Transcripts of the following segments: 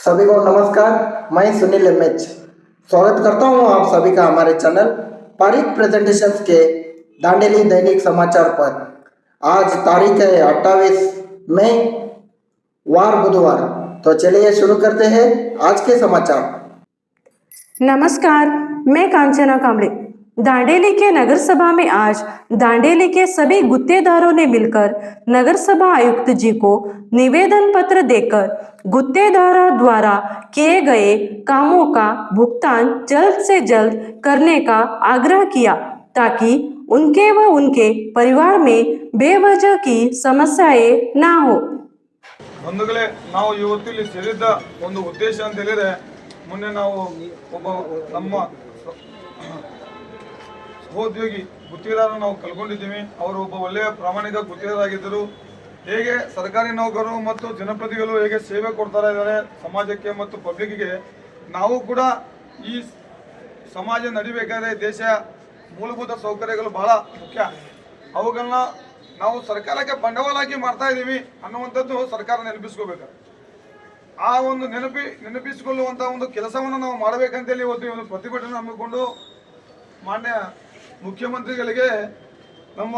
सभी को नमस्कार। मैं सुनील एमएच स्वागत करता हूं आप सभी का हमारे चैनल पारिक प्रेजेंटेशंस के दांडेली दैनिक समाचार पर। आज तारीख है 28 मई वार बुधवार। तो चलिए शुरू करते हैं आज के समाचार। नमस्कार, मैं कांचना कांबळे। दांडेली के नगर सभा में आज दांडेली के सभी गुत्तेदारों ने मिलकर नगर सभा आयुक्त जी को निवेदन पत्र देकर गुत्तेदारों द्वारा किए गए कामों का भुगतान जल्द से जल्द करने का आग्रह किया ताकि उनके व उनके परिवार में बेवजह की समस्याएं ना हो। ಬಂಧುಗಳೇ, ನಾವು ಇವತ್ತು ಇಲ್ಲಿ ಸೇರಿದ್ದ ಒಂದು ಉದ್ದೇಶ ಅಂತ ಹೇಳಿದ್ರೆ, ಮೊನ್ನೆ ನಾವು ಒಬ್ಬ ನಮ್ಮ ಸಹೋದ್ಯೋಗಿ ಗುತ್ತಿಗೆದಾರ ನಾವು ಕಳ್ಕೊಂಡಿದ್ದೀವಿ. ಅವರು ಒಬ್ಬ ಒಳ್ಳೆಯ ಪ್ರಾಮಾಣಿಕ ಗುತ್ತಿಗೆದಾರರಾಗಿದ್ದರು. ಹೇಗೆ ಸರ್ಕಾರಿ ನೌಕರರು ಮತ್ತು ಜನಪ್ರತಿನಿಧಿಗಳು ಹೇಗೆ ಸೇವೆ ಕೊಡ್ತಾ ಇದ್ದಾರೆ ಸಮಾಜಕ್ಕೆ ಮತ್ತು ಪಬ್ಲಿಕ್ಗೆ, ನಾವು ಕೂಡ ಈ ಸಮಾಜ ನಡಿಬೇಕಾದ್ರೆ ದೇಶ ಮೂಲಭೂತ ಸೌಕರ್ಯಗಳು ಬಹಳ ಮುಖ್ಯ. ಅವುಗಳನ್ನ ನಾವು ಸರ್ಕಾರಕ್ಕೆ ಬಂಡವಾಳ ಹಾಕಿ ಮಾಡ್ತಾ ಇದ್ದೀವಿ ಅನ್ನುವಂಥದ್ದು ಸರ್ಕಾರ ನೆನಪಿಸ್ಕೋಬೇಕು. ಆ ಒಂದು ನೆನಪಿಸಿಕೊಳ್ಳುವಂಥ ಒಂದು ಕೆಲಸವನ್ನು ನಾವು ಮಾಡಬೇಕಂತೇಳಿ ಇವತ್ತು ಒಂದು ಪ್ರತಿಭಟನೆ ಹಮ್ಮಿಕೊಂಡು ಮಾನ್ಯ ಮುಖ್ಯಮಂತ್ರಿಗಳಿಗೆ ನಮ್ಮ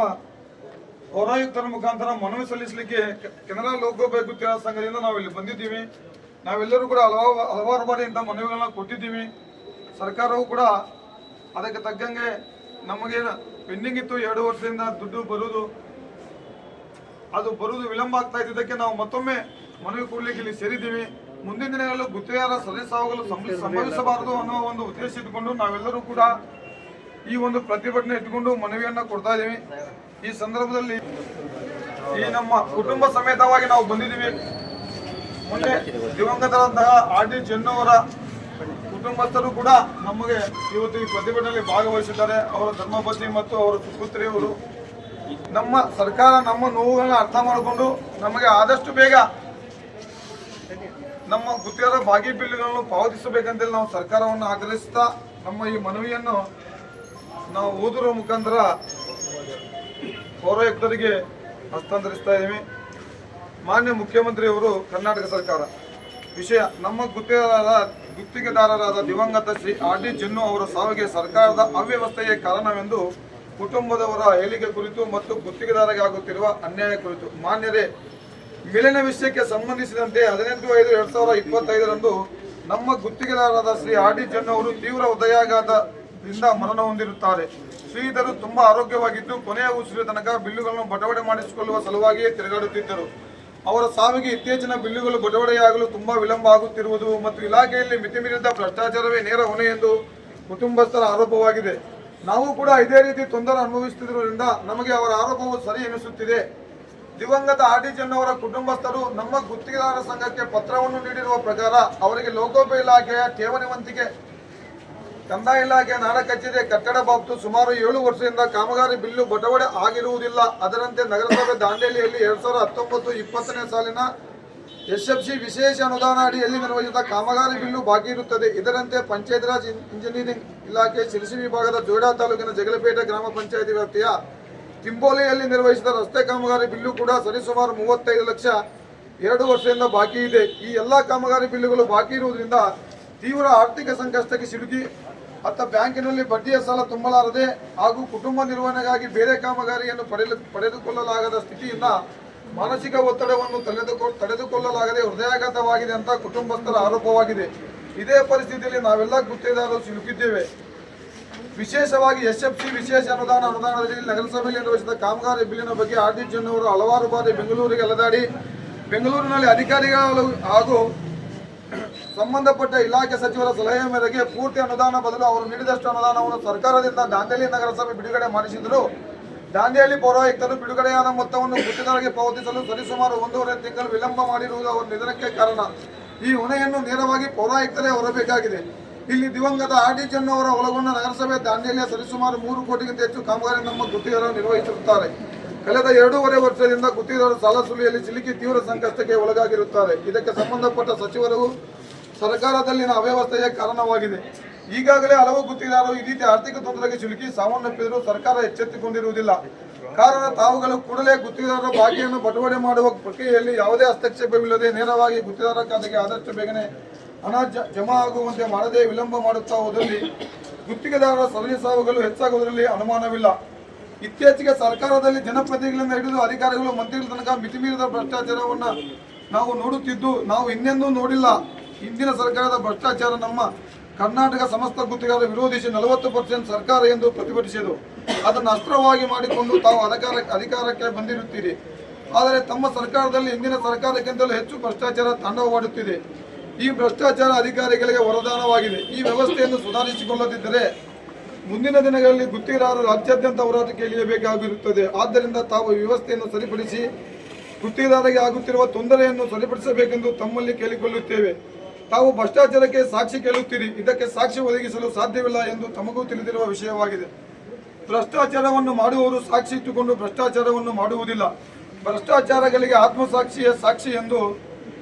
ಪೌರಾಯುಕ್ತರ ಮುಖಾಂತರ ಮನವಿ ಸಲ್ಲಿಸಲಿಕ್ಕೆ ಕೆನರಾ ಲೋಕೋಪಯೋಗಿ ಗುತ್ತಿಗೆದಾರ ಸಂಘದಿಂದ ನಾವು ಇಲ್ಲಿ ಬಂದಿದ್ದೀವಿ. ನಾವೆಲ್ಲರೂ ಕೂಡ ಹಲವಾರು ಬಾರಿ ಇಂಥ ಮನವಿಗಳನ್ನ ಕೊಟ್ಟಿದ್ದೀವಿ. ಸರ್ಕಾರವು ಕೂಡ ಅದಕ್ಕೆ ತಕ್ಕಂಗೆ ನಮಗೆ ಪೆಂಡಿಂಗ್ ಇತ್ತು 2 ವರ್ಷದಿಂದ ದುಡ್ಡು ಬರುವುದು ವಿಳಂಬ ಆಗ್ತಾ ಇದ್ದಕ್ಕೆ ನಾವು ಮತ್ತೊಮ್ಮೆ ಮನವಿ ಕೊಡ್ಲಿಕ್ಕೆ ಇಲ್ಲಿ ಸೇರಿದ್ದೀವಿ. ಮುಂದಿನ ದಿನಗಳಲ್ಲೂ ಗುತ್ತಿಗೆದಾರ ಸದಸ್ಯಗಳು ಸಂಭವಿಸಬಾರದು ಅನ್ನೋ ಒಂದು ಉದ್ದೇಶ ಇಟ್ಟುಕೊಂಡು ನಾವೆಲ್ಲರೂ ಕೂಡ ಈ ಒಂದು ಪ್ರತಿಭಟನೆ ಇಟ್ಟುಕೊಂಡು ಮನವಿಯನ್ನ ಕೊಡ್ತಾ ಇದ್ದೀವಿ. ಈ ಸಂದರ್ಭದಲ್ಲಿ ಈ ನಮ್ಮ ಕುಟುಂಬ ಸಮೇತವಾಗಿ ನಾವು ಬಂದಿದ್ದೀವಿ. ಮೊನ್ನೆ ದಿವಂಗತರಾದಂತಹ ಆರ್ ಡಿ ಚೆನ್ನವರ ಕುಟುಂಬಸ್ಥರು ಕೂಡ ನಮಗೆ ಇವತ್ತು ಈ ಪ್ರತಿಭಟನೆಯಲ್ಲಿ ಭಾಗವಹಿಸಿದ್ದಾರೆ. ಅವರ ಧರ್ಮಪತ್ನಿ ಮತ್ತು ಅವರ ಸುಪುತ್ರಿಯವರು. ನಮ್ಮ ಸರ್ಕಾರ ನಮ್ಮ ನೋವುಗಳನ್ನ ಅರ್ಥ ಮಾಡಿಕೊಂಡು ನಮಗೆ ಆದಷ್ಟು ಬೇಗ ನಮ್ಮ ಗುತ್ತಿಗೆದಾರ ಬಾಕಿ ಬಿಲ್ಗಳನ್ನು ಪಾವತಿಸಬೇಕಂತೇಳಿ ನಾವು ಸರ್ಕಾರವನ್ನು ಆಗ್ರಹಿಸ್ತಾ ನಮ್ಮ ಈ ಮನವಿಯನ್ನು ನಾವು ಓದುವ ಮುಖಾಂತರ ಪೌರಾಯುಕ್ತರಿಗೆ ಹಸ್ತಾಂತರಿಸ್ತಾ ಇದ್ದೀವಿ. ಮಾನ್ಯ ಮುಖ್ಯಮಂತ್ರಿಯವರು, ಕರ್ನಾಟಕ ಸರ್ಕಾರ ವಿಷಯ, ನಮ್ಮ ಗುತ್ತಿಗೆದಾರರಾದ ದಿವಂಗತ ಶ್ರೀ ಆರ್ ಡಿ ಚೆನ್ನು ಅವರ ಸಾವಿಗೆ ಸರ್ಕಾರದ ಅವ್ಯವಸ್ಥೆಯೇ ಕಾರಣವೆಂದು ಕುಟುಂಬದವರ ಹೇಳಿಕೆ ಕುರಿತು ಮತ್ತು ಗುತ್ತಿಗೆದಾರರಿಗೆ ಆಗುತ್ತಿರುವ ಅನ್ಯಾಯ ಕುರಿತು ಮಾನ್ಯರೇ, ಮೇಲಿನ ವಿಷಯಕ್ಕೆ ಸಂಬಂಧಿಸಿದಂತೆ 18/5/2025 ನಮ್ಮ ಗುತ್ತಿಗೆದಾರರಾದ ಶ್ರೀ ಆರ್ ಡಿ ಚೆನ್ನು ಅವರು ತೀವ್ರ ಹೃದಯಾಘಾತದಿಂದ ಮರಣ ಹೊಂದಿರುತ್ತಾರೆ. ಶ್ರೀಧರು ತುಂಬಾ ಆರೋಗ್ಯವಾಗಿದ್ದು ಕೊನೆಯ ಉಸಿರಿನ ತನಕ ಬಿಲ್ಲುಗಳನ್ನು ಬಟವಡೆ ಮಾಡಿಸಿಕೊಳ್ಳುವ ಸಲುವಾಗಿಯೇ ತಿರುಗಾಡುತ್ತಿದ್ದರು. ಅವರ ಸಾವಿಗೆ ಇತ್ತೀಚಿನ ಬಿಲ್ಲುಗಳು ಬಟವಡೆಯಾಗಲು ತುಂಬಾ ವಿಳಂಬ ಆಗುತ್ತಿರುವುದು ಮತ್ತು ಇಲಾಖೆಯಲ್ಲಿ ಮಿತಿಮೀರಿದ ಭ್ರಷ್ಟಾಚಾರವೇ ನೇರ ಹೊಣೆ ಎಂದು ಕುಟುಂಬಸ್ಥರ ಆರೋಪವಾಗಿದೆ. ನಾವು ಕೂಡ ಇದೇ ರೀತಿ ತೊಂದರೆ ಅನುಭವಿಸುತ್ತಿರುವುದರಿಂದ ನಮಗೆ ಅವರ ಆರೋಪವು ಸರಿ ಎನಿಸುತ್ತಿದೆ. ದಿವಂಗತ ಆರ್ ಡಿ ಚೆನ್ನು ಅವರ ಕುಟುಂಬಸ್ಥರು ನಮ್ಮ ಗುತ್ತಿಗೆದಾರ ಸಂಘಕ್ಕೆ ಪತ್ರವನ್ನು ನೀಡಿರುವ ಪ್ರಕಾರ ಅವರಿಗೆ ಲೋಕೋಪಯೋಗಿ ಇಲಾಖೆಯ ಠೇವಣಿ ವಂತಿಕೆ, ಕಂದಾಯ ಇಲಾಖೆಯ ನಾಡ ಕಚೇರಿ ಕಟ್ಟಡ ಬಾಬ್ತು ಸುಮಾರು 7 ವರ್ಷದಿಂದ ಕಾಮಗಾರಿ ಬಿಲ್ಲು ಬಟವಡೆ ಆಗಿರುವುದಿಲ್ಲ. ಅದರಂತೆ ನಗರಸಭೆ ದಾಂಡೇಲಿಯಲ್ಲಿ 2019-20 ಸಾಲಿನ SFC ವಿಶೇಷ ಅನುದಾನ ಅಡಿಯಲ್ಲಿ ನಿರ್ವಹಿಸಿದ ಕಾಮಗಾರಿ ಬಿಲ್ಲು ಬಾಕಿ ಇರುತ್ತದೆ. ಇದರಂತೆ ಪಂಚಾಯತ್ ರಾಜ್ ಇಂಜಿನಿಯರಿಂಗ್ ಇಲಾಖೆ ಶಿರಸಿ ವಿಭಾಗದ ಜೋಯಿಡಾ ತಾಲೂಕಿನ ಜಗಲಪೇಟೆ ಗ್ರಾಮ ಪಂಚಾಯತಿ ವ್ಯಾಪ್ತಿಯ ತಿಂಬೋಲಿಯಲ್ಲಿ ನಿರ್ವಹಿಸಿದ ರಸ್ತೆ ಕಾಮಗಾರಿ ಬಿಲ್ಲು ಕೂಡ ಸರಿಸುಮಾರು 35 ಲಕ್ಷ 2 ವರ್ಷದಿಂದ ಬಾಕಿ ಇದೆ. ಈ ಎಲ್ಲ ಕಾಮಗಾರಿ ಬಿಲ್ಲುಗಳು ಬಾಕಿ ಇರುವುದರಿಂದ ತೀವ್ರ ಆರ್ಥಿಕ ಸಂಕಷ್ಟಕ್ಕೆ ಸಿಲುಕಿ ಅತ್ತ ಬ್ಯಾಂಕಿನಲ್ಲಿ ಬಡ್ಡಿಯ ಸಾಲ ತುಂಬಲಾರದೆ ಹಾಗೂ ಕುಟುಂಬ ನಿರ್ವಹಣೆಗಾಗಿ ಬೇರೆ ಕಾಮಗಾರಿಯನ್ನು ಪಡೆದುಕೊಳ್ಳಲಾಗದ ಸ್ಥಿತಿಯಿಂದ ಮಾನಸಿಕ ಒತ್ತಡವನ್ನು ತಡೆದುಕೊಳ್ಳಲಾಗದೆ ಹೃದಯಾಘಾತವಾಗಿದೆ ಅಂತ ಕುಟುಂಬಸ್ಥರ ಆರೋಪವಾಗಿದೆ. ಇದೇ ಪರಿಸ್ಥಿತಿಯಲ್ಲಿ ನಾವೆಲ್ಲ ಗುತ್ತಿಗೆದಾರರು ಸಿಲುಕಿದ್ದೇವೆ. ವಿಶೇಷವಾಗಿ SFC ವಿಶೇಷ ಅನುದಾನದಲ್ಲಿ ನಗರಸಭೆಯಲ್ಲಿ ನಿರ್ವಹಿಸಿದ ಕಾಮಗಾರಿ ಬಿಲ್ಲಿನ ಬಗ್ಗೆ ಆರ್ ಡಿ ಚೆನ್ನು ಅವರು ಹಲವಾರು ಬಾರಿ ಬೆಂಗಳೂರಿಗೆ ಅಲೆದಾಡಿ ಬೆಂಗಳೂರಿನಲ್ಲಿ ಅಧಿಕಾರಿಗಳು ಹಾಗೂ ಸಂಬಂಧಪಟ್ಟ ಇಲಾಖೆ ಸಚಿವರ ಸಲಹೆ ಮೇರೆಗೆ ಪೂರ್ತಿ ಅನುದಾನ ಬದಲು ಅವರು ನೀಡಿದಷ್ಟು ಅನುದಾನವನ್ನು ಸರ್ಕಾರದಿಂದ ದಾಂಡೇಲಿ ನಗರಸಭೆ ಬಿಡುಗಡೆ ಮಾಡಿಸಿದರು. ದಾಂಡೇಲಿ ಪೌರಾಯುಕ್ತರು ಬಿಡುಗಡೆಯಾದ ಮೊತ್ತವನ್ನು ಗುತ್ತಿಗೆದಾರರಿಗೆ ಪಾವತಿಸಲು ಸರಿಸುಮಾರು 1.5 ತಿಂಗಳು ವಿಳಂಬ ಮಾಡಿರುವುದು ಅವರ ನಿಧನಕ್ಕೆ ಕಾರಣ. ಈ ಹೊಣೆಯನ್ನು ನೇರವಾಗಿ ಪೌರಾಯುಕ್ತರೇ ಹೊರಬೇಕಾಗಿದೆ. ಇಲ್ಲಿ ದಿವಂಗತ ಆರ್ ಡಿ ಚೆನ್ನು ಅವರ ಒಳಗೊಂಡ ನಗರಸಭೆ ದಾಂಡೇಲಿಯ ಸರಿಸುಮಾರು 3 ಕೋಟಿಗಿಂತ ಹೆಚ್ಚು ಕಾಮಗಾರಿ ನಮ್ಮ ಗುತ್ತಿಗೆದಾರರು ನಿರ್ವಹಿಸಿರುತ್ತಾರೆ. ಕಳೆದ 2.5 ವರ್ಷದಿಂದ ಗುತ್ತಿಗೆದಾರರು ಸಾಲ ಸುಳಿಯಲ್ಲಿ ಸಿಲುಕಿ ತೀವ್ರ ಸಂಕಷ್ಟಕ್ಕೆ ಒಳಗಾಗಿರುತ್ತಾರೆ. ಇದಕ್ಕೆ ಸಂಬಂಧಪಟ್ಟ ಸಚಿವರು ಸರ್ಕಾರದಲ್ಲಿನ ಅವ್ಯವಸ್ಥೆಯೇ ಕಾರಣವಾಗಿದೆ. ಈಗಾಗಲೇ ಹಲವು ಗುತ್ತಿಗೆದಾರರು ಈ ರೀತಿ ಆರ್ಥಿಕ ತೊಂದರೆಗೆ ಸಿಲುಕಿ ಸಾವನ್ನಪ್ಪಿದರೂ ಸರ್ಕಾರ ಎಚ್ಚೆತ್ತುಕೊಂಡಿರುವುದಿಲ್ಲ. ಕಾರಣ ತಾವುಗಳು ಕೂಡಲೇ ಗುತ್ತಿಗೆದಾರರ ಬಾಕಿಯನ್ನು ಬಟವಡೆ ಮಾಡುವ ಪ್ರಕ್ರಿಯೆಯಲ್ಲಿ ಯಾವುದೇ ಹಸ್ತಕ್ಷೇಪವಿಲ್ಲದೆ ನೇರವಾಗಿ ಗುತ್ತಿಗೆದಾರರ ಖಾತೆಗೆ ಆದಷ್ಟು ಬೇಗನೆ ಹಣ ಜಮಾ ಆಗುವಂತೆ ಮಾಡದೆ ವಿಳಂಬ ಮಾಡುತ್ತಾ ಹೋದಲ್ಲಿ ಗುತ್ತಿಗೆದಾರರ ಸರಣಿ ಸಾವುಗಳು ಹೆಚ್ಚಾಗುವುದರಲ್ಲಿ ಅನುಮಾನವಿಲ್ಲ. ಇತ್ತೀಚೆಗೆ ಸರ್ಕಾರದಲ್ಲಿ ಜನಪ್ರತಿನಿಧಿಗಳಿಂದ ಹಿಡಿದು ಅಧಿಕಾರಿಗಳು ಮಂತ್ರಿಗಳ ತನಕ ಮಿತಿಮೀರಿದ ಭ್ರಷ್ಟಾಚಾರವನ್ನು ನಾವು ನೋಡುತ್ತಿದ್ದು ನಾವು ಇನ್ನೆಂದೂ ನೋಡಿಲ್ಲ. ಹಿಂದಿನ ಸರ್ಕಾರದ ಭ್ರಷ್ಟಾಚಾರ ನಮ್ಮ ಕರ್ನಾಟಕ ಸಮಸ್ತ ಗುತ್ತಿಗೆದಾರರು ವಿರೋಧಿಸಿ 40% ಸರ್ಕಾರ ಎಂದು ಪ್ರತಿಭಟಿಸಿದರು. ಅದನ್ನು ಅಸ್ತ್ರವಾಗಿ ಮಾಡಿಕೊಂಡು ತಾವು ಅಧಿಕಾರಕ್ಕೆ ಬಂದಿರುತ್ತೀರಿ. ಆದರೆ ತಮ್ಮ ಸರ್ಕಾರದಲ್ಲಿ ಹಿಂದಿನ ಸರ್ಕಾರಕ್ಕಿಂತಲೂ ಹೆಚ್ಚು ಭ್ರಷ್ಟಾಚಾರ ತಾಂಡವವಾಡುತ್ತಿದೆ. ಈ ಭ್ರಷ್ಟಾಚಾರ ಅಧಿಕಾರಿಗಳಿಗೆ ವರದಾನವಾಗಿದೆ. ಈ ವ್ಯವಸ್ಥೆಯನ್ನು ಸುಧಾರಿಸಿಕೊಳ್ಳದಿದ್ದರೆ ಮುಂದಿನ ದಿನಗಳಲ್ಲಿ ಗುತ್ತಿಗೆದಾರರು ರಾಜ್ಯಾದ್ಯಂತ ಹೋರಾಟಕ್ಕೆ ಇಳಿಯಬೇಕಾಗಿರುತ್ತದೆ. ಆದ್ದರಿಂದ ತಾವು ವ್ಯವಸ್ಥೆಯನ್ನು ಸರಿಪಡಿಸಿ ಗುತ್ತಿಗೆದಾರರಿಗೆ ಆಗುತ್ತಿರುವ ತೊಂದರೆಯನ್ನು ಸರಿಪಡಿಸಬೇಕೆಂದು ತಮ್ಮಲ್ಲಿ ಕೇಳಿಕೊಳ್ಳುತ್ತೇವೆ. ತಾವು ಭ್ರಷ್ಟಾಚಾರಕ್ಕೆ ಸಾಕ್ಷಿ ಕೇಳುತ್ತೀರಿ, ಇದಕ್ಕೆ ಸಾಕ್ಷಿ ಒದಗಿಸಲು ಸಾಧ್ಯವಿಲ್ಲ ಎಂದು ತಮಗೂ ತಿಳಿದಿರುವ ವಿಷಯವಾಗಿದೆ. ಭ್ರಷ್ಟಾಚಾರವನ್ನು ಮಾಡುವವರು ಸಾಕ್ಷಿ ಇಟ್ಟುಕೊಂಡು ಭ್ರಷ್ಟಾಚಾರವನ್ನು ಮಾಡುವುದಿಲ್ಲ. ಭ್ರಷ್ಟಾಚಾರಗಳಿಗೆ ಆತ್ಮಸಾಕ್ಷಿಯೇ ಸಾಕ್ಷಿ ಎಂದು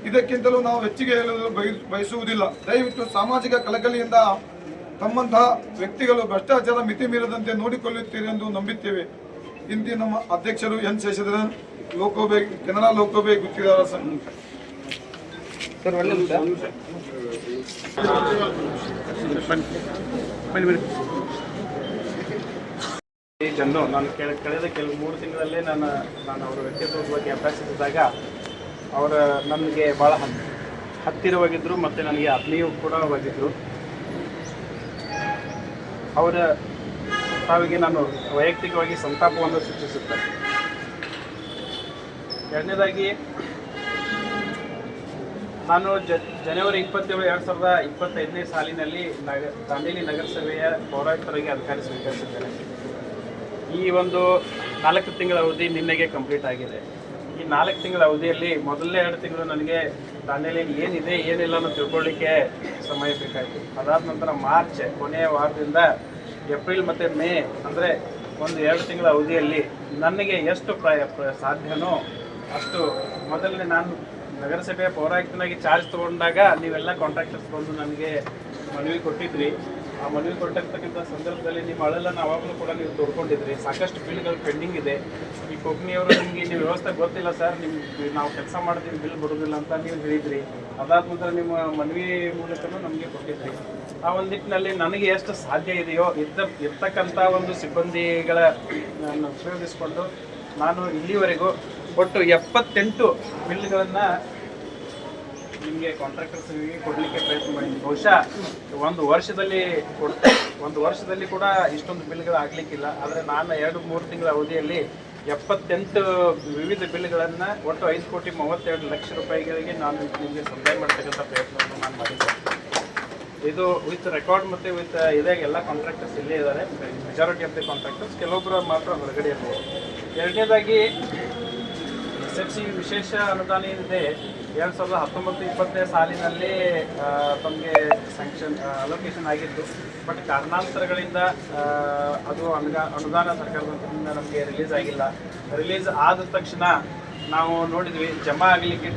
ಇದಕ್ಕಿಂತಲೂ ನಾವು ಹೆಚ್ಚಿಗೆ ಹೇಳಲು ಬಯಸುವುದಿಲ್ಲ. ದಯವಿಟ್ಟು ಸಾಮಾಜಿಕ ಕಳಕಳಿಯಿಂದ ತಮ್ಮಂತಹ ವ್ಯಕ್ತಿಗಳು ಭ್ರಷ್ಟಾಚಾರ ಮಿತಿ ಮೀರದಂತೆ ನೋಡಿಕೊಳ್ಳುತ್ತೀರಿ ಎಂದು ನಂಬುತ್ತೇವೆ. ಇಂದು ನಮ್ಮ ಅಧ್ಯಕ್ಷರು ಎನ್ ಶಶಿಧರನ್, ಲೋಕೋಬೆ ಕೆನರಾ ಲೋಕೋಬೆ ಗುತ್ತಿಗೆದಾರರ ಸಂಘ. ಈ ಜನರು ನಾನು ಕಳೆದ ಕೆಲವು 3 ತಿಂಗಳಲ್ಲೇ ನಾನು ಅವರ ವ್ಯಕ್ತಿತ್ವದ ಬಗ್ಗೆ ಅಭ್ಯಾಸಿಸಿದಾಗ ಅವರ ನನಗೆ ಭಾಳ ಹತ್ತಿರವಾಗಿದ್ದರು ಮತ್ತು ನನಗೆ ಆತ್ಮೀಯ ಕೂಡ ಆಗಿದ್ದರು. ಅವರ ಸಾವಿಗೆ ನಾನು ವೈಯಕ್ತಿಕವಾಗಿ ಸಂತಾಪವನ್ನು ಸೂಚಿಸುತ್ತೇನೆ. ಎರಡನೇದಾಗಿ ನಾನು ಜನವರಿ 27, 2025ನೇ ಸಾಲಿನಲ್ಲಿ ದಾಂಡೇಲಿ ನಗರಸಭೆಯ ಪೌರಾಯುಕ್ತರಾಗಿ ಅಧಿಕಾರ ಸ್ವೀಕರಿಸಿದ್ದೇನೆ. ಈ ಒಂದು 4 ತಿಂಗಳ ಅವಧಿ ನಿನ್ನೆಗೆ ಕಂಪ್ಲೀಟ್ ಆಗಿದೆ. ಈ 4 ತಿಂಗಳ ಅವಧಿಯಲ್ಲಿ ಮೊದಲನೇ 2 ತಿಂಗಳು ನನಗೆ ದಾಂಡೇಲಿಯಲ್ಲಿ ಏನಿದೆ ಏನಿಲ್ಲ ಅನ್ನೋ ತಿಳ್ಕೊಳ್ಳಿಕ್ಕೆ ಸಮಯ ಬೇಕಾಯಿತು. ಅದಾದ ನಂತರ ಮಾರ್ಚ್ ಕೊನೆಯ ವಾರದಿಂದ ಏಪ್ರಿಲ್ ಮತ್ತು ಮೇ ಅಂದರೆ ಒಂದು 2 ತಿಂಗಳ ಅವಧಿಯಲ್ಲಿ ನನಗೆ ಎಷ್ಟು ಸಾಧ್ಯನೋ ಅಷ್ಟು ಮೊದಲನೇ ನಾನು ನಗರಸಭೆಯ ಪೌರಾಯುಕ್ತನಾಗಿ ಚಾರ್ಜ್ ತೊಗೊಂಡಾಗ ನೀವೆಲ್ಲ ಕಾಂಟ್ರಾಕ್ಟರ್ಸ್ ಬಂದು ನನಗೆ ಮನವಿ ಕೊಟ್ಟಿದ್ರಿ. ಆ ಮನವಿ ಕೊಟ್ಟಿರ್ತಕ್ಕಂಥ ಸಂದರ್ಭದಲ್ಲಿ ನಿಮ್ಮ ಅಳೆಲ್ಲ ಅವಾಗಲೂ ಕೂಡ ನೀವು ತೋರ್ಕೊಂಡಿದ್ರಿ. ಸಾಕಷ್ಟು ಬಿಲ್ಗಳು ಪೆಂಡಿಂಗ್ ಇದೆ. ಈ ಕೊಗ್ನಿಯವರು ನಿಮಗೆ ನೀವು ವ್ಯವಸ್ಥೆ ಗೊತ್ತಿಲ್ಲ ಸರ್, ನಿಮ್ಗೆ ನಾವು ಕೆಲಸ ಮಾಡ್ತೀವಿ ಬಿಲ್ ಬರೋದಿಲ್ಲ ಅಂತ ನೀವು ಹೇಳಿದ್ರಿ. ಅದಾದ ನಂತರ ನಿಮ್ಮ ಮನವಿ ಮೂಲಕನೂ ನಮಗೆ ಕೊಟ್ಟಿದ್ರಿ. ಆ ಒಂದು ನಿಟ್ಟಿನಲ್ಲಿ ನನಗೆ ಎಷ್ಟು ಸಾಧ್ಯ ಇದೆಯೋ ಇರ್ತಕ್ಕಂಥ ಒಂದು ಸಿಬ್ಬಂದಿಗಳ ಉಪಯೋಗಿಸ್ಕೊಂಡು ನಾನು ಇಲ್ಲಿವರೆಗೂ ಒಟ್ಟು 78 ಬಿಲ್ಗಳನ್ನು ನಿಮಗೆ ಕಾಂಟ್ರಾಕ್ಟರ್ಸ್ಗೆ ಕೊಡಲಿಕ್ಕೆ ಪ್ರಯತ್ನ ಮಾಡಿದ್ದೀನಿ. ಬಹುಶಃ ಒಂದು ವರ್ಷದಲ್ಲಿ ಕೂಡ ಇಷ್ಟೊಂದು ಬಿಲ್ಗಳು ಆಗಲಿಕ್ಕಿಲ್ಲ. ಆದರೆ ನಾನು 2-3 ತಿಂಗಳ ಅವಧಿಯಲ್ಲಿ 78 ವಿವಿಧ ಬಿಲ್ಗಳನ್ನು ಒಟ್ಟು 5,32,00,000 ರೂಪಾಯಿಗಳಿಗೆ ನಾನು ನಿಮಗೆ ಸಪ್ಲೈ ಮಾಡ್ತಕ್ಕಂಥ ಪ್ರಯತ್ನವನ್ನು ನಾನು ಮಾಡಿದ್ದೆ. ಇದು ವಿತ್ ರೆಕಾರ್ಡ್ ಮತ್ತು ವಿತ್ ಇದಾಗಿ ಎಲ್ಲ ಕಾಂಟ್ರಾಕ್ಟರ್ಸ್ ಇಲ್ಲೇ ಇದ್ದಾರೆ. ಮೆಜಾರಿಟಿ ಆಫ್ ದಿ ಕಾಂಟ್ರಾಕ್ಟರ್ಸ್, ಕೆಲವೊಬ್ಬರು ಮಾತ್ರ ಹೊರಗಡೆ ಇರ್ಬೋದು. ಎರಡನೇದಾಗಿ SFC ವಿಶೇಷ ಅನುದಾನ ಏನಿದೆ 2019-20 ಸಾಲಿನಲ್ಲಿ ತಮಗೆ ಸ್ಯಾಂಕ್ಷನ್ ಅಲೋಕೇಶನ್ ಆಗಿತ್ತು. ಬಟ್ ಕಾರಣಾಂತರಗಳಿಂದ ಅದು ಅನುದಾನ ಸರ್ಕಾರದಿಂದ ನಮಗೆ ರಿಲೀಸ್ ಆಗಿಲ್ಲ. ರಿಲೀಸ್ ಆದ ತಕ್ಷಣ ನಾವು ನೋಡಿದ್ವಿ ಜಮಾ ಆಗಲಿಕ್ಕೆ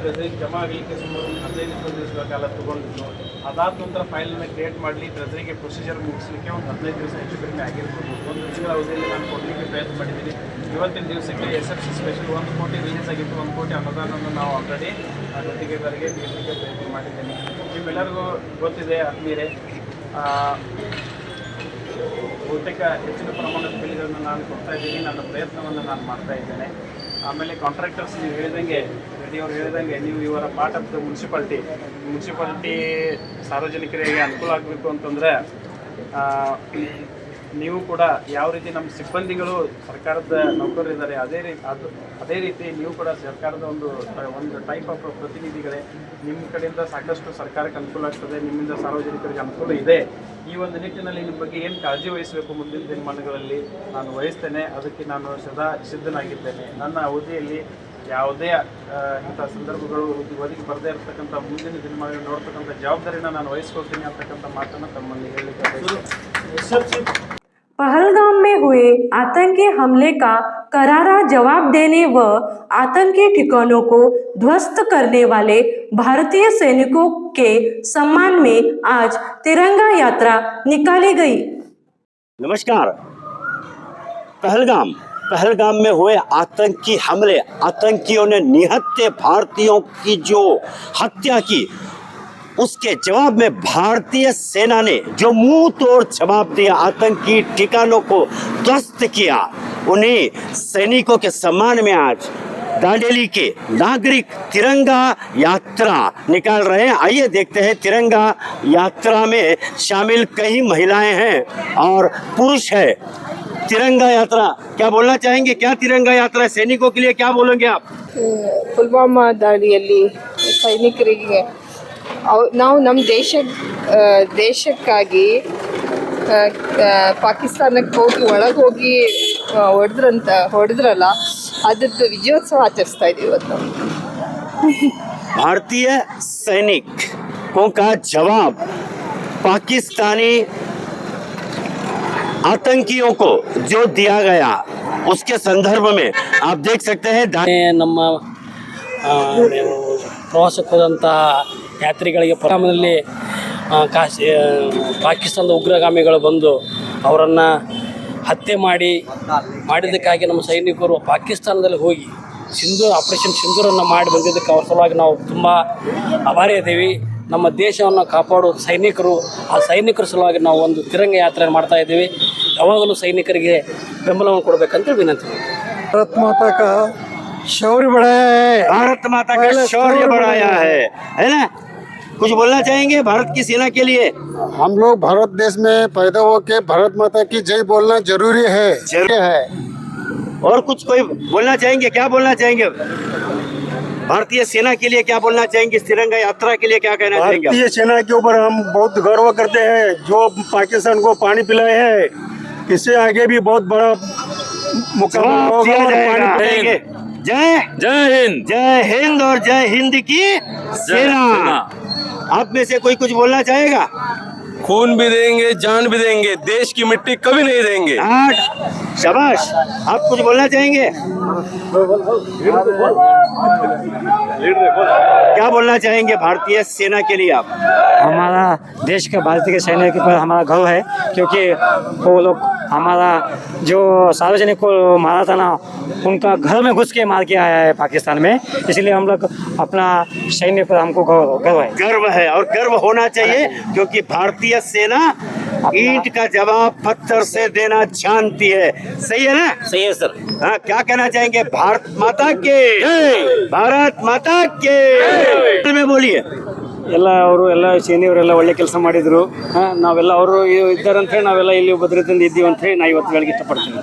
ಸುಮಾರು 15-20 ದಿವಸಗಳ ಕಾಲ ತೊಗೊಂಡಿದ್ದು. ಅದಾದ ನಂತರ ಫೈಲನ್ನು ಕ್ರಿಯೇಟ್ ಮಾಡಲಿ ಟ್ರೆಜರಿಗೆ ಪ್ರೊಸೀಜರ್ ಮುಗಿಸ್ಲಿಕ್ಕೆ ಒಂದು 15 ದಿವಸ ಹೆಚ್ಚು ಕಡಿಮೆ ಆಗಿರ್ಬೋದು. 1 ತಿಂಗಳ ಅವಧಿಯಲ್ಲಿ ನಾನು ಕೊಡಲಿಕ್ಕೆ ಪ್ರಯತ್ನ ಮಾಡಿದ್ದೀನಿ. ಇವತ್ತಿನ ದಿವಸಕ್ಕೆ SFC ಸ್ಪೆಷಲ್ 1 ಕೋಟಿ ರಿಲೀಸ್ ಆಗಿತ್ತು. 1 ಕೋಟಿ ಅನುದಾನವನ್ನು ನಾವು ಆಲ್ರೆಡಿ ಗುತ್ತಿಗೆದಾರರಿಗೆ ನೀಡಲಿಕ್ಕೆ ಪ್ರಯತ್ನ ಮಾಡಿದ್ದೀನಿ. ನಿಮ್ಮೆಲ್ಲರಿಗೂ ಗೊತ್ತಿದೆ ಆತ್ಮೀಯರೇ, ಬಹುತೇಕ ಹೆಚ್ಚಿನ ಪ್ರಮಾಣದ ಬಿಲ್ಗಳನ್ನು ನಾನು ಕೊಡ್ತಾ ಇದ್ದೀನಿ. ನನ್ನ ಪ್ರಯತ್ನವನ್ನು ನಾನು ಮಾಡ್ತಾ ಇದ್ದೇನೆ. ಆಮೇಲೆ ಕಾಂಟ್ರಾಕ್ಟರ್ಸ್ ನೀವು ಹೇಳಿದಂಗೆ ರೆಡ್ಡಿಯವರು ಹೇಳಿದಂಗೆ ನೀವು ಇವರ ಪಾರ್ಟ್ ಆಫ್ ದ ಮುನ್ಸಿಪಾಲಿಟಿ ಸಾರ್ವಜನಿಕರಿಗೆ ಅನುಕೂಲ ಆಗಬೇಕು ಅಂತಂದರೆ ನೀವು ಕೂಡ ಯಾವ ರೀತಿ ನಮ್ಮ ಸಿಬ್ಬಂದಿಗಳು ಸರ್ಕಾರದ ನೌಕರರಿದ್ದಾರೆ ಅದೇ ರೀತಿ ನೀವು ಕೂಡ ಸರ್ಕಾರದ ಒಂದು ಟೈಪ್ ಆಫ್ ಪ್ರತಿನಿಧಿಗಳೇ. ನಿಮ್ಮ ಕಡೆಯಿಂದ ಸಾಕಷ್ಟು ಸರ್ಕಾರಕ್ಕೆ ಅನುಕೂಲ ಆಗ್ತದೆ, ನಿಮ್ಮಿಂದ ಸಾರ್ವಜನಿಕರಿಗೆ ಅನುಕೂಲ ಇದೆ. ಈ ಒಂದು ನಿಟ್ಟಿನಲ್ಲಿ ನಿಮ್ಮ ಬಗ್ಗೆ ಏನು ಕಾಳಜಿ ವಹಿಸಬೇಕು ಮುಂದಿನ ದಿನಮಾನಗಳಲ್ಲಿ ನಾನು ವಹಿಸ್ತೇನೆ. ಅದಕ್ಕೆ ನಾನು ಸದಾ ಸಿದ್ಧನಾಗಿದ್ದೇನೆ. ನನ್ನ ಅವಧಿಯಲ್ಲಿ ಯಾವುದೇ ಇಂಥ ಸಂದರ್ಭಗಳು ಒದಗಿ ಬರದೇ ಇರತಕ್ಕಂಥ ಮುಂದಿನ ದಿನಮಾನಗಳು ನೋಡ್ತಕ್ಕಂಥ ಜವಾಬ್ದಾರಿನ ನಾನು ವಹಿಸ್ಕೊಳ್ತೀನಿ ಅಂತಕ್ಕಂಥ ಮಾತನ್ನು ತಮ್ಮಲ್ಲಿ ಹೇಳಲಿಕ್ಕೆ पहलगाम में हुए आतंकी हमले का करारा जवाब देने व आतंकी ठिकानों को ध्वस्त करने वाले भारतीय सैनिकों के सम्मान में आज तिरंगा यात्रा निकाली गई। नमस्कार। पहलगाम में हुए आतंकी हमले, आतंकियों ने निहत्थे भारतीयों की जो हत्या की, उसके जवाब में भारतीय सेना ने जो मुंह तोड़ जवाब दिया, आतंकी ठिकानों को ध्वस्त किया, उन्हीं सैनिकों के सम्मान में आज दांडेली के नागरिक तिरंगा यात्रा निकाल रहे हैं। आइए देखते हैं। तिरंगा यात्रा में शामिल कई महिलाएं हैं और पुरुष है। तिरंगा यात्रा क्या बोलना चाहेंगे? क्या तिरंगा यात्रा है? सैनिकों के लिए क्या बोलेंगे आप? ಪುಲ್ವಾಮಾ ದಾಳಿಯಲ್ಲಿ ಸೈನಿಕರಿಗೆ ನಾವು ನಮ್ಮ ದೇಶಕ್ಕಾಗಿ ಪಾಕಿಸ್ತಾನಕ್ಕೆ ಒಳಗೋಗಿ ಹೊಡೆದ್ರಲ್ಲ, ಅದ್ರದ್ದು ವಿಜಯೋತ್ಸವ ಆಚರಿಸ್ತಾ ಇದೀವಿ ಇವತ್ತು. भारतीय सैनिकों का जवाब पाकिस्तानी आतंकियों को जो दिया गया, उसके संदर्भ में आप देख सकते हैं। ನಮ್ಮ ಪ್ರವಾಸಕ್ಕೆ ಹೋದಂಥ ಯಾತ್ರಿಗಳಿಗೆ ಪರಿಣಾಮದಲ್ಲಿ ಪಾಕಿಸ್ತಾನದ ಉಗ್ರಗಾಮಿಗಳು ಬಂದು ಅವರನ್ನು ಹತ್ಯೆ ಮಾಡಿದ್ದಕ್ಕಾಗಿ ನಮ್ಮ ಸೈನಿಕರು ಪಾಕಿಸ್ತಾನದಲ್ಲಿ ಹೋಗಿ ಆಪರೇಷನ್ ಸಿಂಧೂರನ್ನು ಮಾಡಿ ಬಂದಿದ್ದಕ್ಕೆ ಅವ್ರ ಸಲುವಾಗಿ ನಾವು ತುಂಬ ಆಭಾರಿ ಇದ್ದೀವಿ. ನಮ್ಮ ದೇಶವನ್ನು ಕಾಪಾಡೋ ಸೈನಿಕರು, ಆ ಸೈನಿಕರ ಸಲುವಾಗಿ ನಾವು ಒಂದು ತಿರಂಗ ಯಾತ್ರೆ ಮಾಡ್ತಾ ಇದ್ದೀವಿ. ಯಾವಾಗಲೂ ಸೈನಿಕರಿಗೆ ಬೆಂಬಲವನ್ನು ಕೊಡಬೇಕಂತ ವಿನಂತಿ. भारत माता का शौर्य बढ़ाया है, भारत माता का शौर्य बढ़ाया है ना? कुछ बोलना चाहेंगे भारत की सेना के लिए? हम लोग भारत देश में पैदा होके भारत माता की जय बोलना जरूरी है। और कुछ कोई बोलना चाहेंगे? क्या बोलना चाहेंगे? भारतीय सेना के लिए क्या बोलना चाहेंगे? इस तिरंगा यात्रा के लिए क्या कहना चाहेंगे? भारतीय सेना के ऊपर हम बहुत गर्व करते हैं, जो पाकिस्तान को पानी पिलाए हैं। इससे आगे भी बहुत बड़ा मुकाबला होगा और पानी पिलाएंगे। जय जय हिंद, जय हिंद और जय हिंद की सेना। आप में से कोई कुछ बोलना चाहेगा? खून भी देंगे, जान भी देंगे, देश की मिट्टी कभी नहीं देंगे। शाबाश। आप कुछ बोलना चाहेंगे? क्या बोलना चाहेंगे भारतीय सेना के लिए आप? हमारा देश के भारतीय सैनिक पर हमारा गर्व है, क्योंकि वो लोग हमारा जो सार्वजनिक को मारा था ना, उनका घर में घुस के मार के आया है पाकिस्तान में। इसलिए हम लोग अपना सैन्य पर हमको गर्व है और गर्व होना चाहिए, क्योंकि भारतीय सेना ईंट का जवाब पत्थर से देना जानती है। सही है ना? ಸही है सर. हाँ, क्या कहना चाहेंगे? भारत माता के, भारत माता के में बोलिए. ಎಲ್ಲ ಸೇನೆಯವರೆಲ್ಲ ಒಳ್ಳೆ ಕೆಲಸ ಮಾಡಿದ್ರು. ನಾವೆಲ್ಲ ಅವರು ಇದ್ದಾರಂತ ಹೇಳಿ ನಾವೆಲ್ಲ ಇಲ್ಲಿ ಭದ್ರತೆಯಿಂದ ಇದ್ದೀವಿ ಅಂತ ಹೇಳಿ ನಾ ಇವತ್ತು ಹೇಳಕ್ಕೆ ಇಷ್ಟಪಡ್ತೀನಿ.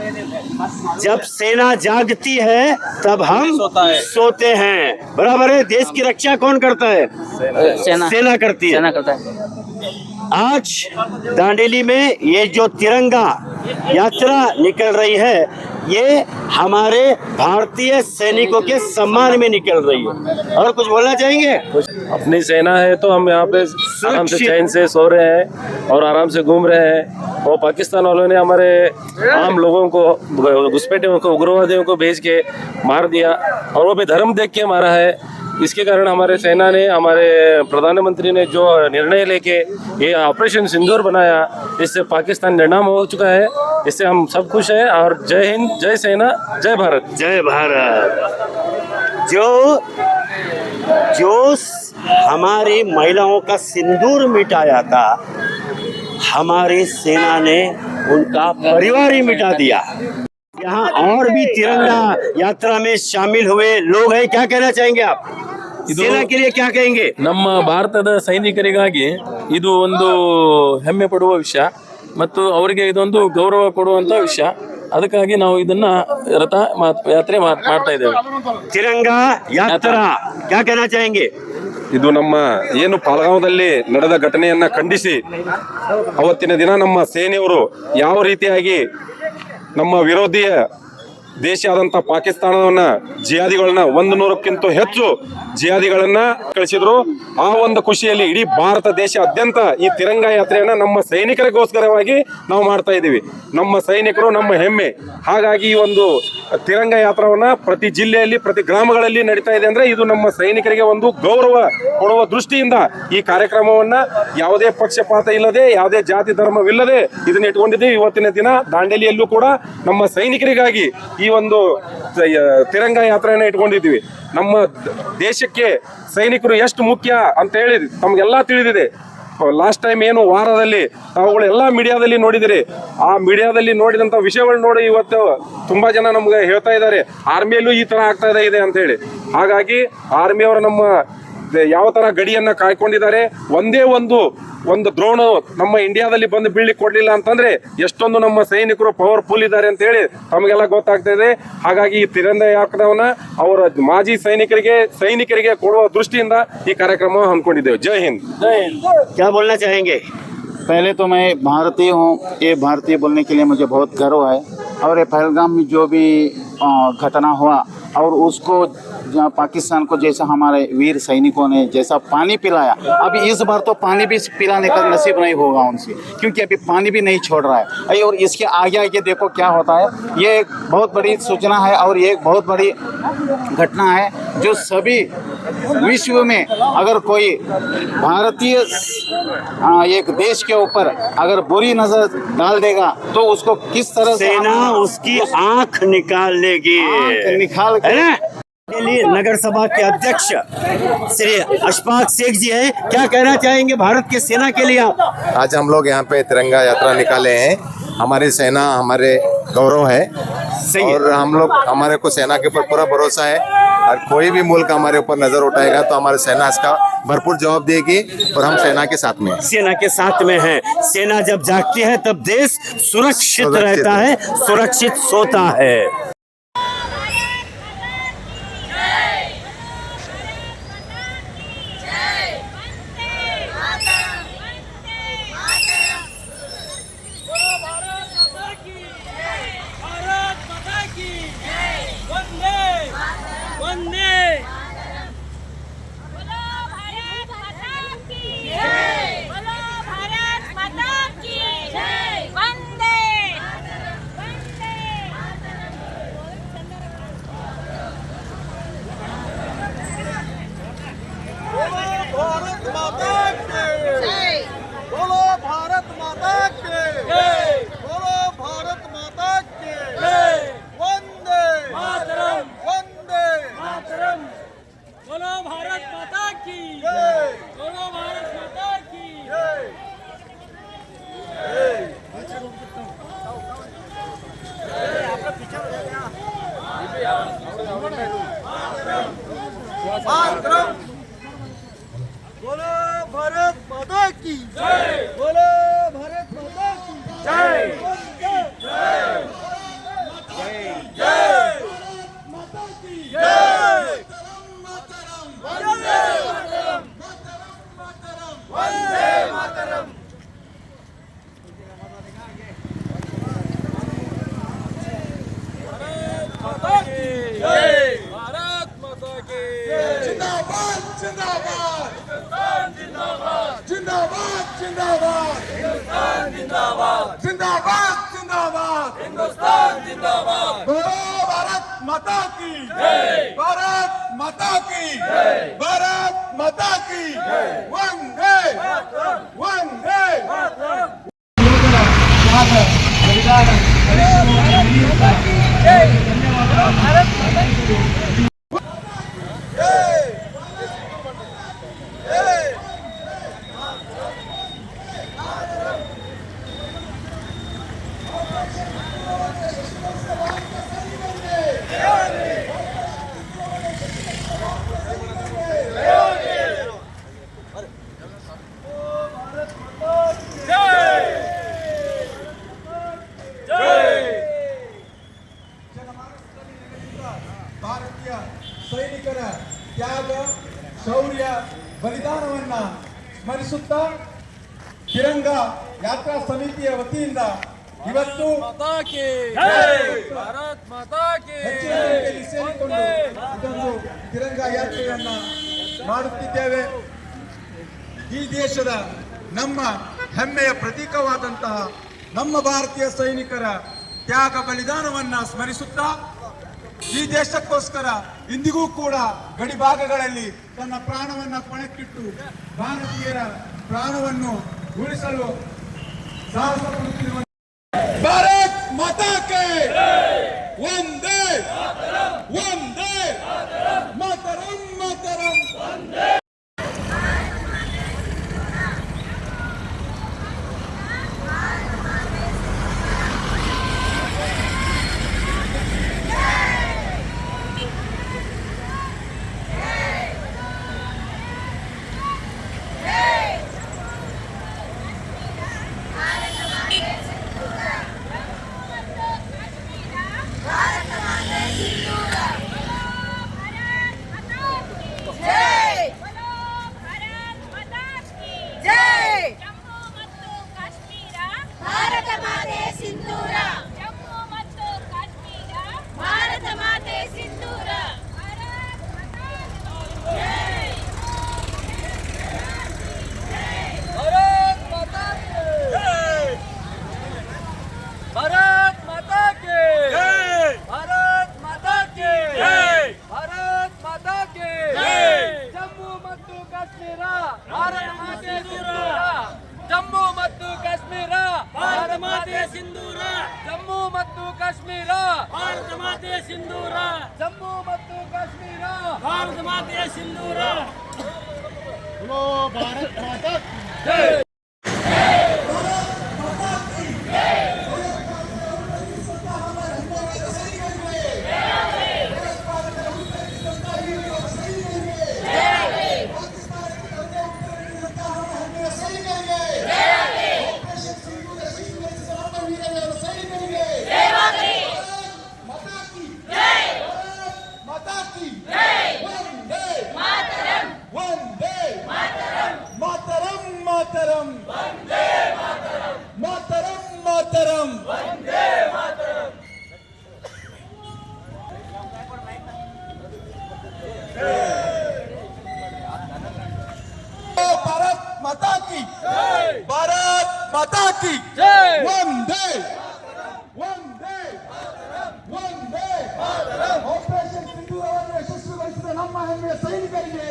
जब सेना जागती है तब हम सोते हैं. बराबर है. देश की रक्षा कौन करता है? सेना करती है. आज दांडेली में ये जो तिरंगा यात्रा निकल रही है, ये हमारे भारतीय सैनिकों के सम्मान में निकल रही है. और कुछ बोलना चाहेंगे? अपनी सेना है तो हम यहाँ पे आराम से चैन से सो रहे हैं और आराम से घूम रहे हैं। और पाकिस्तान वालों ने हमारे आम लोगों को, घुसपैठियों को, उग्रवादियों को भेज के मार दिया, और वो भी धर्म देख के मारा है। इसके कारण हमारे सेना ने, हमारे प्रधानमंत्री ने जो निर्णय लेके ये ऑपरेशन सिंदूर बनाया, इससे पाकिस्तान निर्नाम हो चुका है। इससे हम सब खुश हैं. और जय हिंद, जय सेना, जय भारत. जय भारत. जो हमारी महिलाओं का सिंदूर मिटाया था, हमारी सेना ने उनका परिवार ही मिटा दिया. यहाँ और भी तिरंगा यात्रा में शामिल हुए लोग हैं. क्या कहना चाहेंगे आप? सेना के लिए क्या कहेंगे? ನಮ್ಮ ಭಾರತದ ಸೈನಿಕರಿಗಾಗಿ ಇದು ಒಂದು ಹೆಮ್ಮೆ ಪಡುವ ವಿಷಯ ಮತ್ತು ಅವರಿಗೆ ಇದೊಂದು ಗೌರವ ಕೊಡುವಂತ ವಿಷಯ. ಅದಕ್ಕಾಗಿ ನಾವು ಇದನ್ನ ಯಾತ್ರೆ ಮಾಡ್ತಾ ಇದ್ದೇವೆ. ತಿರಂಗ ಯಾತ್ರಾ क्या कहना चाहेंगे? ಇದು ನಮ್ಮ ಏನು ಪಾಲ್ಗಾಂವದಲ್ಲಿ ನಡೆದ ಘಟನೆಯನ್ನ ಖಂಡಿಸಿ ಅವತ್ತಿನ ದಿನ ನಮ್ಮ ಸೇನೆಯವರು ಯಾವ ರೀತಿಯಾಗಿ ನಮ್ಮ ವಿರೋಧಿಯ ದೇಶ ಆದಂಥ ಪಾಕಿಸ್ತಾನವನ್ನ ಜಿಹಾದಿಗಳನ್ನ 100ಕ್ಕಿಂತ ಹೆಚ್ಚು ಜಿಹಾದಿಗಳನ್ನ ಕಳಿಸಿದ್ರು. ಆ ಒಂದು ಖುಷಿಯಲ್ಲಿ ಇಡೀ ಭಾರತ ದೇಶಾದ್ಯಂತ ಈ ತಿರಂಗ ಯಾತ್ರೆಯನ್ನ ನಮ್ಮ ಸೈನಿಕರಿಗೋಸ್ಕರವಾಗಿ ನಾವು ಮಾಡ್ತಾ ಇದ್ದೀವಿ. ನಮ್ಮ ಸೈನಿಕರು ನಮ್ಮ ಹೆಮ್ಮೆ. ಹಾಗಾಗಿ ಈ ಒಂದು ತಿರಂಗ ಯಾತ್ರವನ್ನ ಪ್ರತಿ ಜಿಲ್ಲೆಯಲ್ಲಿ, ಪ್ರತಿ ಗ್ರಾಮಗಳಲ್ಲಿ ನಡೀತಾ ಇದೆ. ಅಂದ್ರೆ ಇದು ನಮ್ಮ ಸೈನಿಕರಿಗೆ ಒಂದು ಗೌರವ ಕೊಡುವ ದೃಷ್ಟಿಯಿಂದ ಈ ಕಾರ್ಯಕ್ರಮವನ್ನ ಯಾವುದೇ ಪಕ್ಷಪಾತ ಇಲ್ಲದೆ, ಯಾವುದೇ ಜಾತಿ ಧರ್ಮವಿಲ್ಲದೆ ಇದನ್ನ ಇಟ್ಕೊಂಡಿದ್ದೀವಿ. ಇವತ್ತಿನ ದಿನ ದಾಂಡೇಲಿಯಲ್ಲೂ ಕೂಡ ನಮ್ಮ ಸೈನಿಕರಿಗಾಗಿ ಈ ಈ ಒಂದು ತಿರಂಗ ಯಾತ್ರೆಯನ್ನ ಇಟ್ಕೊಂಡಿದ್ವಿ. ನಮ್ಮ ದೇಶಕ್ಕೆ ಸೈನಿಕರು ಎಷ್ಟು ಮುಖ್ಯ ಅಂತ ಹೇಳಿ ತಮ್ಗೆಲ್ಲ ತಿಳಿದಿದೆ. ಲಾಸ್ಟ್ ಟೈಮ್ ಏನು ವಾರದಲ್ಲಿ ತಾವುಗಳೆಲ್ಲ ಮೀಡಿಯಾದಲ್ಲಿ ನೋಡಿದಿರಿ. ಆ ಮೀಡಿಯಾದಲ್ಲಿ ನೋಡಿದಂಥ ವಿಷಯಗಳು ನೋಡಿ ಇವತ್ತು ತುಂಬಾ ಜನ ನಮ್ಗೆ ಹೇಳ್ತಾ ಇದ್ದಾರೆ ಆರ್ಮಿಯಲ್ಲೂ ಈ ತರ ಆಗ್ತಾ ಇದೆ ಅಂತ ಹೇಳಿ. ಹಾಗಾಗಿ ಆರ್ಮಿಯವರು ನಮ್ಮ ಯಾವ ತರ ಗಡಿಯನ್ನ ಕಾಯ್ಕೊಂಡಿದ್ದಾರೆ. ಒಂದೇ ಒಂದು ದ್ರೋಣ ನಮ್ಮ ಇಂಡಿಯಾದಲ್ಲಿ ಬಂದು ಬೀಳ್ಲಿಕ್ಕೆ ಕೊಡ್ಲಿಲ್ಲ ಅಂತಂದ್ರೆ ಎಷ್ಟೊಂದು ನಮ್ಮ ಸೈನಿಕರು ಪವರ್ಫುಲ್ ಇದ್ದಾರೆ ಅಂತ ಹೇಳಿ ತಮಗೆಲ್ಲ ಗೊತ್ತಾಗ್ತಾ ಇದೆ. ಹಾಗಾಗಿ ಈ ತಿರಂಗ ಯಾತ್ರೆವನ್ನ ಅವರ ಮಾಜಿ ಸೈನಿಕರಿಗೆ ಕೊಡುವ ದೃಷ್ಟಿಯಿಂದ ಈ ಕಾರ್ಯಕ್ರಮ ಹಮ್ಮಿಕೊಂಡಿದ್ದೇವೆ. ಜೈ ಹಿಂದ್. क्या बोलना चाहेंगे? पहले तो मैं भारतीय हूँ, ये भारतीय बोलने के लिए मुझे बहुत गर्व है। और ये पहलगाम में जो भी घटना हुआ और उसको पाकिस्तान को जैसा हमारे वीर सैनिकों ने जैसा पानी पिलाया, अभी इस बार तो पानी भी पिलाने का नसीब नहीं होगा उनसे, क्योंकि अभी पानी भी नहीं छोड़ रहा है। और इसके आगे देखो क्या होता है। ये एक बहुत बड़ी सूचना है और ये एक बहुत बड़ी घटना है जो सभी विश्व में अगर कोई भारतीय एक देश के ऊपर अगर बुरी नजर डाल देगा तो उसको किस तरह से सेना उसकी आंख निकाल लेगी। निकाल दिल्ली नगर सभा के अध्यक्ष श्री अशफाक शेख जी हैं, क्या कहना चाहेंगे भारत के सेना के लिए आप? आज हम लोग यहाँ पे तिरंगा यात्रा निकाले हैं। हमारी सेना हमारे गौरव है और हम लोग हमारे को सेना के ऊपर पूरा भरोसा है और कोई भी मुल्क हमारे ऊपर नजर उठाएगा तो हमारी सेना इसका भरपूर जवाब देगी और हम सेना के साथ में हैं। सेना के साथ में है। सेना जब जागती है तब देश सुरक्षित रहता है, सुरक्षित सोता है। बोलो भारत माता की जय। बोलो भारत माता की जय। जय माता की जय। वंदे मातरम। वंदे मातरम। भारत माता की जय। भारत माता की जिंदाबाद जिंदाबाद जिंदाबाद जिंदाबाद हिंदुस्तान जिंदाबाद जिंदाबाद जिंदाबाद हिंदुस्तान जिंदाबाद। बोलो भारत माता की जय। भारत माता की जय। भारत माता की जय। वंदे वंदे भारत माता की ಭಾರತೀಯ ಸೈನಿಕರ ತ್ಯಾಗ ಶೌರ್ಯ ಬಲಿದಾನವನ್ನ ಸ್ಮರಿಸುತ್ತಾ ತಿರಂಗ ಯಾತ್ರಾ ಸಮಿತಿಯ ವತಿಯಿಂದ ಇವತ್ತು ಹೆಚ್ಚಿನ ಸಂಖ್ಯೆಯಲ್ಲಿ ಸೇರಿಕೊಂಡು ಇದೊಂದು ತಿರಂಗ ಯಾತ್ರೆಯನ್ನ ಮಾಡುತ್ತಿದ್ದೇವೆ. ಈ ದೇಶದ ನಮ್ಮ ಹೆಮ್ಮೆಯ ಪ್ರತೀಕವಾದಂತಹ ನಮ್ಮ ಭಾರತೀಯ ಸೈನಿಕರ ತ್ಯಾಗ ಬಲಿದಾನವನ್ನ ಸ್ಮರಿಸುತ್ತಾ ಈ ದೇಶಕ್ಕೋಸ್ಕರ ಇಂದಿಗೂ ಕೂಡ ಗಡಿ ಭಾಗಗಳಲ್ಲಿ ತನ್ನ ಪ್ರಾಣವನ್ನ ಪಣಕ್ಕಿಟ್ಟು ಭಾರತೀಯರ ಪ್ರಾಣವನ್ನು ಉಳಿಸಲು ಸಾಹಸ ಪಡುತ್ತಿರುವ ಭಾರತ್ ಮಾತಾ ಕೆ ವಂದೇ ಕಾಶ್ಮೀರ ಭಾರತ ಮಾತೆಯ ಸಿಂಧೂರ ಜಮ್ಮು ಮತ್ತು ಕಾಶ್ಮೀರ ಭಾರತ ಮಾತೆಯ ಸಿಂಧೂರ ಭಾರತ ಮಾತಾ ಜೈ भारत माता की जय वंदे वंदे वंदे ऑपरेशन सिंधूರವನ್ನು ಯಶಸ್ವಿಗೊಳಿಸಿದ ನಮ್ಮ ಹೆಮ್ಮೆಯ ಸೈನಿಕರಿಗೆ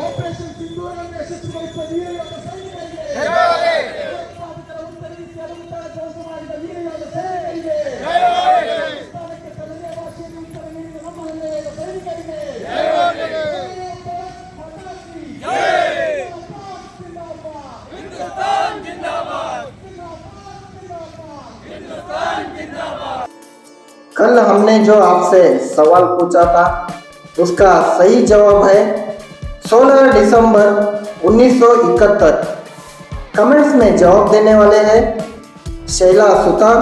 ಆಪರೇಷನ್ ಸಿಂಧೂರವನ್ನು ಯಶಸ್ವಿಗೊಳಿಸಿದ ವೀರಯೋಧ ಸೈನಿಕರಿಗೆ ಉತ್ಪಾದಕರ ಉತ್ತರಿಸಿ ಅನುಮತ ಕೆಲಸ ಮಾಡಿದ ವೀರಯೋಧ ಸೈನಿಕರಿಗೆ ಪಾಕಿಸ್ತಾನಕ್ಕೆ ತನ್ನದೇ ಭಾಷೆಯಲ್ಲಿ ಉತ್ತರ ನೀಡಿದ ನಮ್ಮ ಹೆಮ್ಮೆಯ ಸೈನಿಕರಿಗೆ कल हमने जो आपसे सवाल पूछा था उसका सही जवाब है 16 दिसंबर 1971। कमेंट्स में जवाब देने वाले हैं शैला सुतार,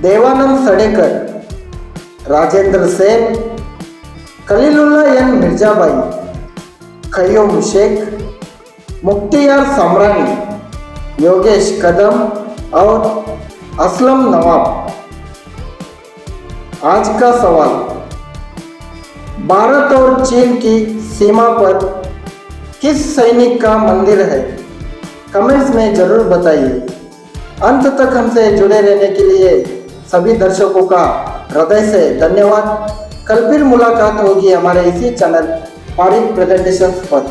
देवानंद सडेकर, राजेंद्र सेन, खलीलुल्ला एन मिर्जाबाई, खयूम शेख, मुख्तियार समरानी, योगेश कदम और असलम नवाब। आज का सवाल, भारत और चीन की सीमा पर किस सैनिक का मंदिर है? कमेंट्स में जरूर बताइए। अंत तक हमसे जुड़े रहने के लिए सभी दर्शकों का हृदय से धन्यवाद। कल फिर मुलाकात होगी हमारे इसी चैनल पारिक प्रेजेंटेशंस पर।